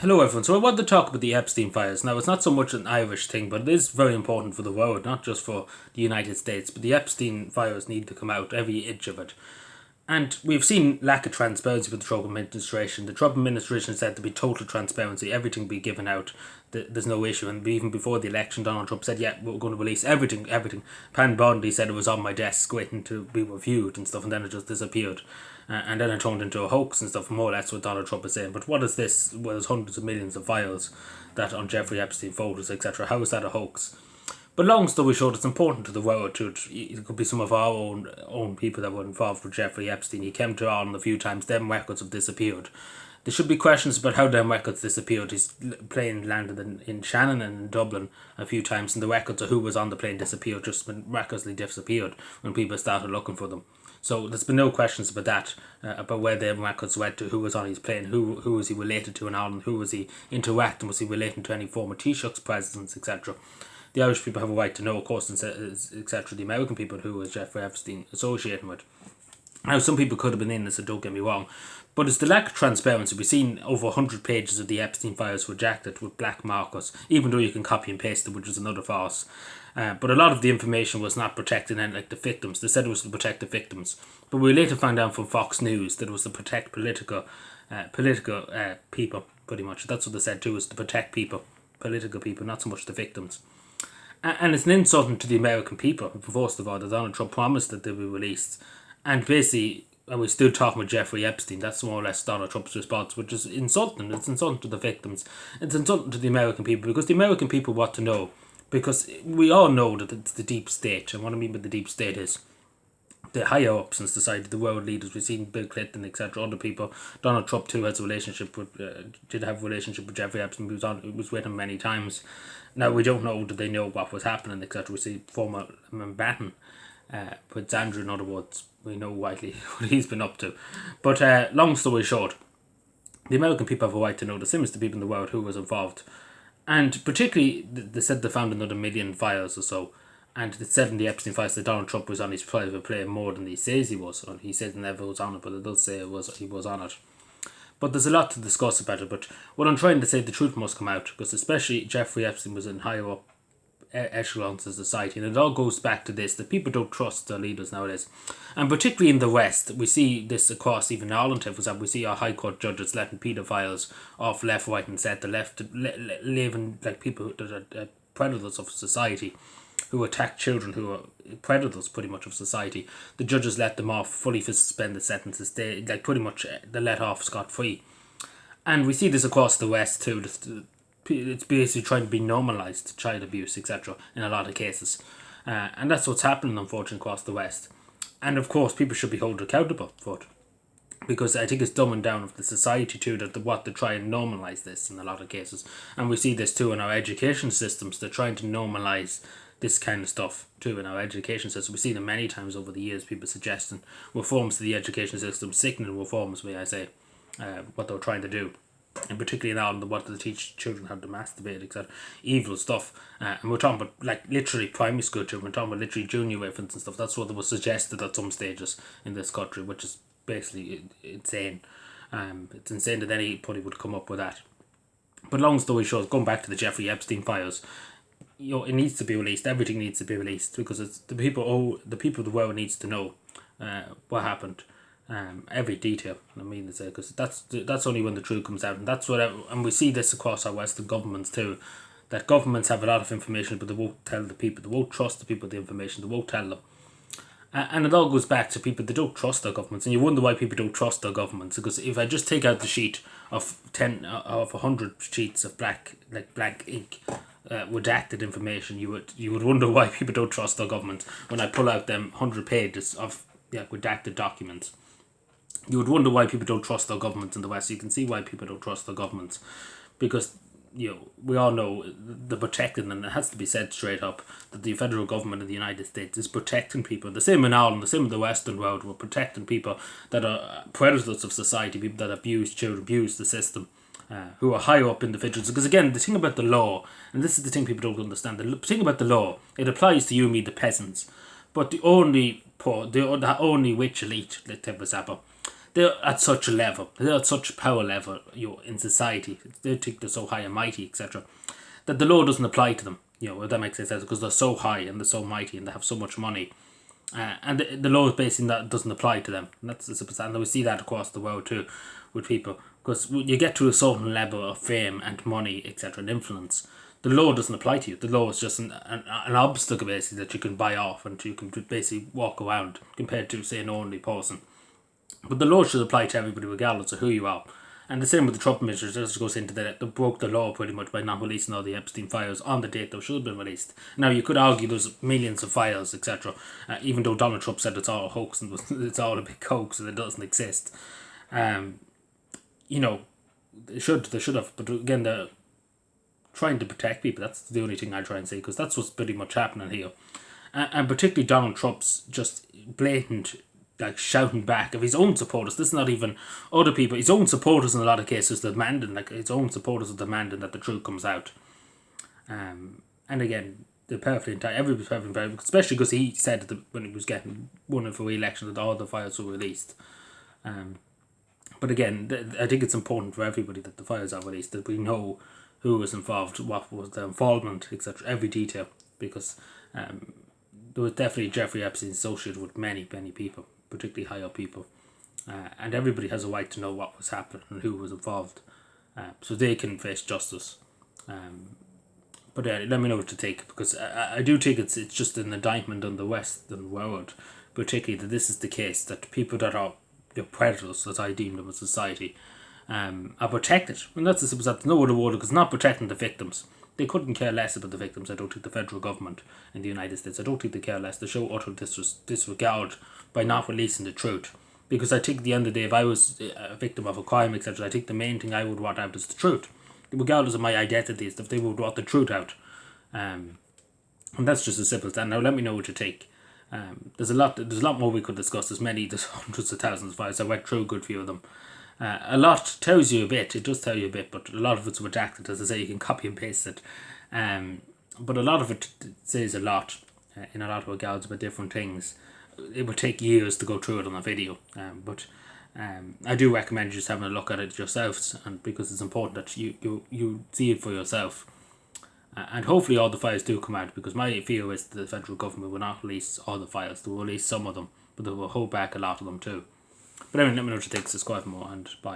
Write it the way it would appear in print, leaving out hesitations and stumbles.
Hello, everyone. So I want to talk about the Epstein files. Now, it's not so much an Irish thing, but it is very important for the world, not just for the United States. But the Epstein files need to come out, every inch of it. And we've seen lack of transparency with the Trump administration. The Trump administration said to be total transparency, everything be given out. There's no issue. And even before the election, Donald Trump said, "Yeah, we're going to release everything, everything." Pan Bondi said it was on my desk, waiting to be reviewed and stuff, and then it just disappeared. And then it turned into a hoax and stuff. More or less what Donald Trump is saying. But what is this? Well, there's hundreds of millions of files that on Jeffrey Epstein photos, etc. How is that a hoax? But long story short, it's important to the world too. It could be some of our own people that were involved with Jeffrey Epstein. He came to Ireland a few times. Them records have disappeared. There should be questions about how them records disappeared. His plane landed in Shannon and in Dublin a few times, and the records of who was on the plane disappeared, just miraculously disappeared when people started looking for them. So there's been no questions about that, about where the records went to, who was on his plane, who was he related to in Ireland, who was he interacting, was he relating to any former Taoiseach's presidents, etc. The Irish people have a right to know, of course, etc. The American people who was Jeffrey Epstein associating with. Now, some people could have been innocent, don't get me wrong, but it's the lack of transparency. We've seen over 100 pages of the Epstein files rejected with black markers, even though you can copy and paste them, which is another farce. But a lot of the information was not protected, and like the victims, they said it was to protect the victims. But we later found out from Fox News that it was to protect political people, pretty much. That's what they said too, was to protect people, political people, not so much the victims. And it's an insult to the American people, first of all, that Donald Trump promised that they would be released. And basically, and we're still talking about Jeffrey Epstein, that's more or less Donald Trump's response, which is insulting. It's insulting to the victims. It's insulting to the American people, because the American people want to know. Because we all know that it's the deep state, and what I mean by the deep state is the higher ups in society, the world leaders. We've seen Bill Clinton, etc. Other people. Donald Trump too has a relationship with, did have a relationship with Jeffrey Epstein. Was with him many times. Now we don't know, did they know what was happening, etc. We see former Mountbatten, Prince Andrew. In other words, we know widely what he's been up to. But long story short, the American people have a right to know, the same as the people in the world who was involved. And particularly, they said they found another million files or so. And it said in the Epstein files that Donald Trump was on his private plane more than he says he was. He said he never was on it, but it does say he was on it. But there's a lot to discuss about it. But what I'm trying to say, the truth must come out, because especially Jeffrey Epstein was in higher up echelons of society, and it all goes back to this, that people don't trust their leaders nowadays. And particularly in the West, we see this across even Ireland, for example. We see our High Court judges letting paedophiles off left, right and centre, left, living like people that are predators of society, who attack children, who are predators pretty much of society. The judges let them off fully for suspended sentences. They like pretty much they let off scot free. And we see this across the West too. It's basically trying to be normalised, child abuse, etc. in a lot of cases. And that's what's happening, unfortunately, across the West. And of course, people should be held accountable for it. Because I think it's dumbing down of the society too, that they want to try and normalise this in a lot of cases. And we see this too in our education systems. They're trying to normalise this kind of stuff too in our education system. We've seen it many times over the years, people suggesting reforms to the education system, sickening reforms, may I say, what they're trying to do. And particularly in Ireland, they wanted to teach children how to masturbate, etc. Evil stuff. And we're talking about like literally primary school children, we're talking about literally junior infants and stuff. That's what was suggested at some stages in this country, which is basically insane. It's insane that anybody would come up with that. But long story short, going back to the Jeffrey Epstein files, it needs to be released. Everything needs to be released, because it's the people. The people of the world needs to know what happened, every detail. I mean to say, because that's only when the truth comes out, and that's what. And we see this across our Western governments too, that governments have a lot of information, but they won't tell the people. They won't trust the people with the information. They won't tell them. And it all goes back to people, they don't trust their governments, and you wonder why people don't trust their governments. Because if I just take out the sheet of 100 sheets of black ink, redacted information, you would wonder why people don't trust their government. When I pull out them 100 pages of redacted documents, you would wonder why people don't trust their governments in the West. You can see why people don't trust their governments, because we all know the protecting, and it has to be said straight up, that the federal government of the United States is protecting people. The same in Ireland, the same in the Western world. We're protecting people that are predators of society, people that abuse children, abuse the system, who are higher up individuals. Because again, the thing about the law, and this is the thing people don't understand, the thing about the law, it applies to you, me, the peasants. But the only poor, the only rich elite, let's take for example, they're at such a level, they're at such a power level, in society. They think they're so high and mighty, etc., that the law doesn't apply to them. If that makes sense, because they're so high and they're so mighty and they have so much money. And the law is basically that doesn't apply to them. And and we see that across the world too, with people. Because when you get to a certain level of fame and money, etc., and influence, the law doesn't apply to you. The law is just an obstacle, basically, that you can buy off and you can basically walk around, compared to, say, an ordinary person. But the law should apply to everybody regardless of who you are. And the same with the Trump measures. This goes into that they broke the law pretty much by not releasing all the Epstein files on the date they should have been released. Now, you could argue there's millions of files, etc., even though Donald Trump said it's all a hoax and it's all a big hoax and it doesn't exist. They should have. But again, they're trying to protect people. That's the only thing I try and say, because that's what's pretty much happening here. And particularly Donald Trump's just blatant, shouting back of his own supporters. This is not even other people. His own supporters in a lot of cases demanding, his own supporters are demanding that the truth comes out. And again, they're perfectly entitled. Everybody's perfectly entitled, especially because he said that when he was getting running for re-election that all the files were released. But again, I think it's important for everybody that the files are released, that we know who was involved, what was the involvement, etc., every detail, because there was definitely Jeffrey Epstein associated with many, many people, particularly higher people, and everybody has a right to know what was happening and who was involved, so they can face justice. But let me know what to take, because I do think it's just an indictment on the Western world, particularly that this is the case, that people that are predators, as I deem them in society, are protected. And that's no other word, because it's not protecting the victims. They couldn't care less about the victims. I don't think the federal government in the United States, I don't think they care less. They show utter disregard by not releasing the truth. Because I think at the end of the day, if I was a victim of a crime, etc., I think the main thing I would want out is the truth. Regardless of my identity, if they would want the truth out. And that's just as simple as that. Now let me know what you take. There's a lot more we could discuss. There's hundreds of thousands of files. I went through a good few of them. A lot tells you a bit. It does tell you a bit, but a lot of it's redacted. As I say, you can copy and paste it. But a lot of it says a lot in a lot of regards about different things. It would take years to go through it on a video. But I do recommend just having a look at it yourselves, and because it's important that you see it for yourself. And hopefully all the files do come out, because my fear is that the federal government will not release all the files. They will release some of them, but they will hold back a lot of them too. But anyway, let me know what you think, subscribe for more, and bye.